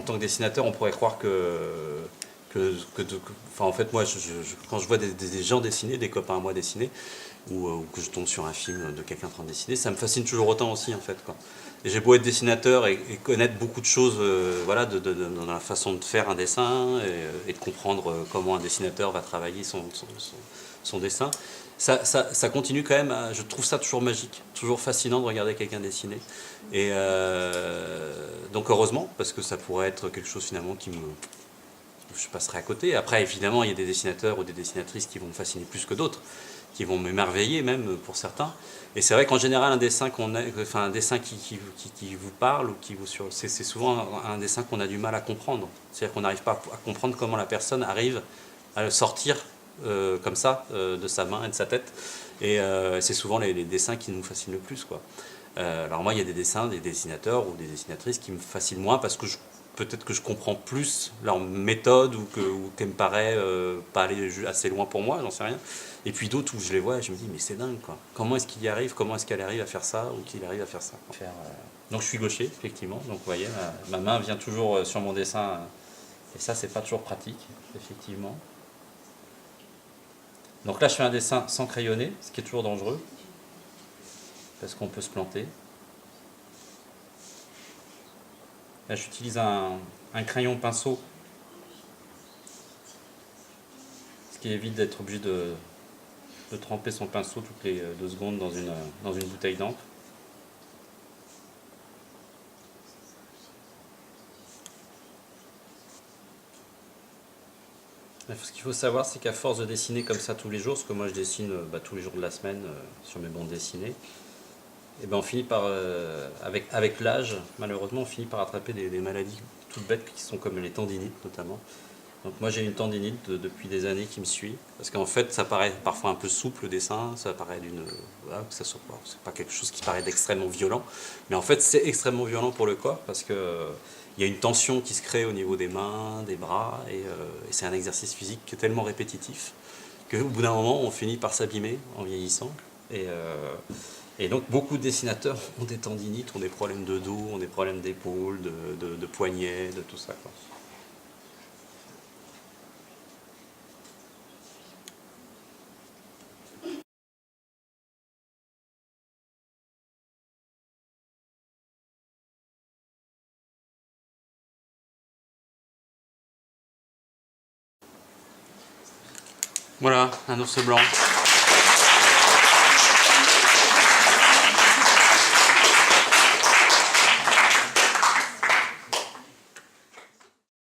tant que dessinateur, on pourrait croire en fait, moi, quand je vois des gens dessiner, des copains à moi dessiner, ou que je tombe sur un film de quelqu'un en train de dessiner, ça me fascine toujours autant aussi, en fait, quoi. Et j'ai beau être dessinateur et connaître beaucoup de choses, voilà, dans la façon de faire un dessin et de comprendre comment un dessinateur va travailler son dessin. Ça continue quand même, je trouve ça toujours magique, toujours fascinant de regarder quelqu'un dessiner. Et donc heureusement, parce que ça pourrait être quelque chose finalement je passerai à côté. Après, évidemment, il y a des dessinateurs ou des dessinatrices qui vont me fasciner plus que d'autres, qui vont m'émerveiller même pour certains. Et c'est vrai qu'en général, un dessin un dessin qui vous parle ou c'est souvent un dessin qu'on a du mal à comprendre. C'est-à-dire qu'on n'arrive pas à comprendre comment la personne arrive à le sortir comme ça de sa main et de sa tête. Et c'est souvent les dessins qui nous fascinent le plus, quoi. Alors moi, il y a des dessins, des dessinateurs ou des dessinatrices qui me fascinent moins parce que peut-être que je comprends plus leur méthode ou qu'elle me paraît pas aller assez loin pour moi, j'en sais rien. Et puis d'autres où je les vois et je me dis mais c'est dingue, quoi. Comment est-ce qu'il y arrive? Comment est-ce qu'elle arrive à faire ça ou qu'il arrive à faire ça? Donc je suis gaucher, effectivement. Donc vous voyez, ma main vient toujours sur mon dessin et ça c'est pas toujours pratique, effectivement. Donc là je fais un dessin sans crayonner, ce qui est toujours dangereux parce qu'on peut se planter. Là, j'utilise un crayon pinceau, ce qui évite d'être obligé de tremper son pinceau toutes les 2 secondes dans une bouteille d'encre. Ce qu'il faut savoir, c'est qu'à force de dessiner comme ça tous les jours, parce que moi je dessine tous les jours de la semaine sur mes bandes dessinées, et ben on finit par, avec l'âge, malheureusement, on finit par attraper des maladies toutes bêtes qui sont comme les tendinites notamment. Donc moi j'ai une tendinite depuis des années qui me suit, parce qu'en fait ça paraît parfois un peu souple le dessin, ça paraît voilà, que c'est pas quelque chose qui paraît d'extrêmement violent, mais en fait c'est extrêmement violent pour le corps parce que il y a une tension qui se crée au niveau des mains, des bras, et c'est un exercice physique tellement répétitif qu'au bout d'un moment on finit par s'abîmer en vieillissant. Et donc beaucoup de dessinateurs ont des tendinites, ont des problèmes de dos, ont des problèmes d'épaule, de poignets, de tout ça, quoi. Voilà, un ours blanc.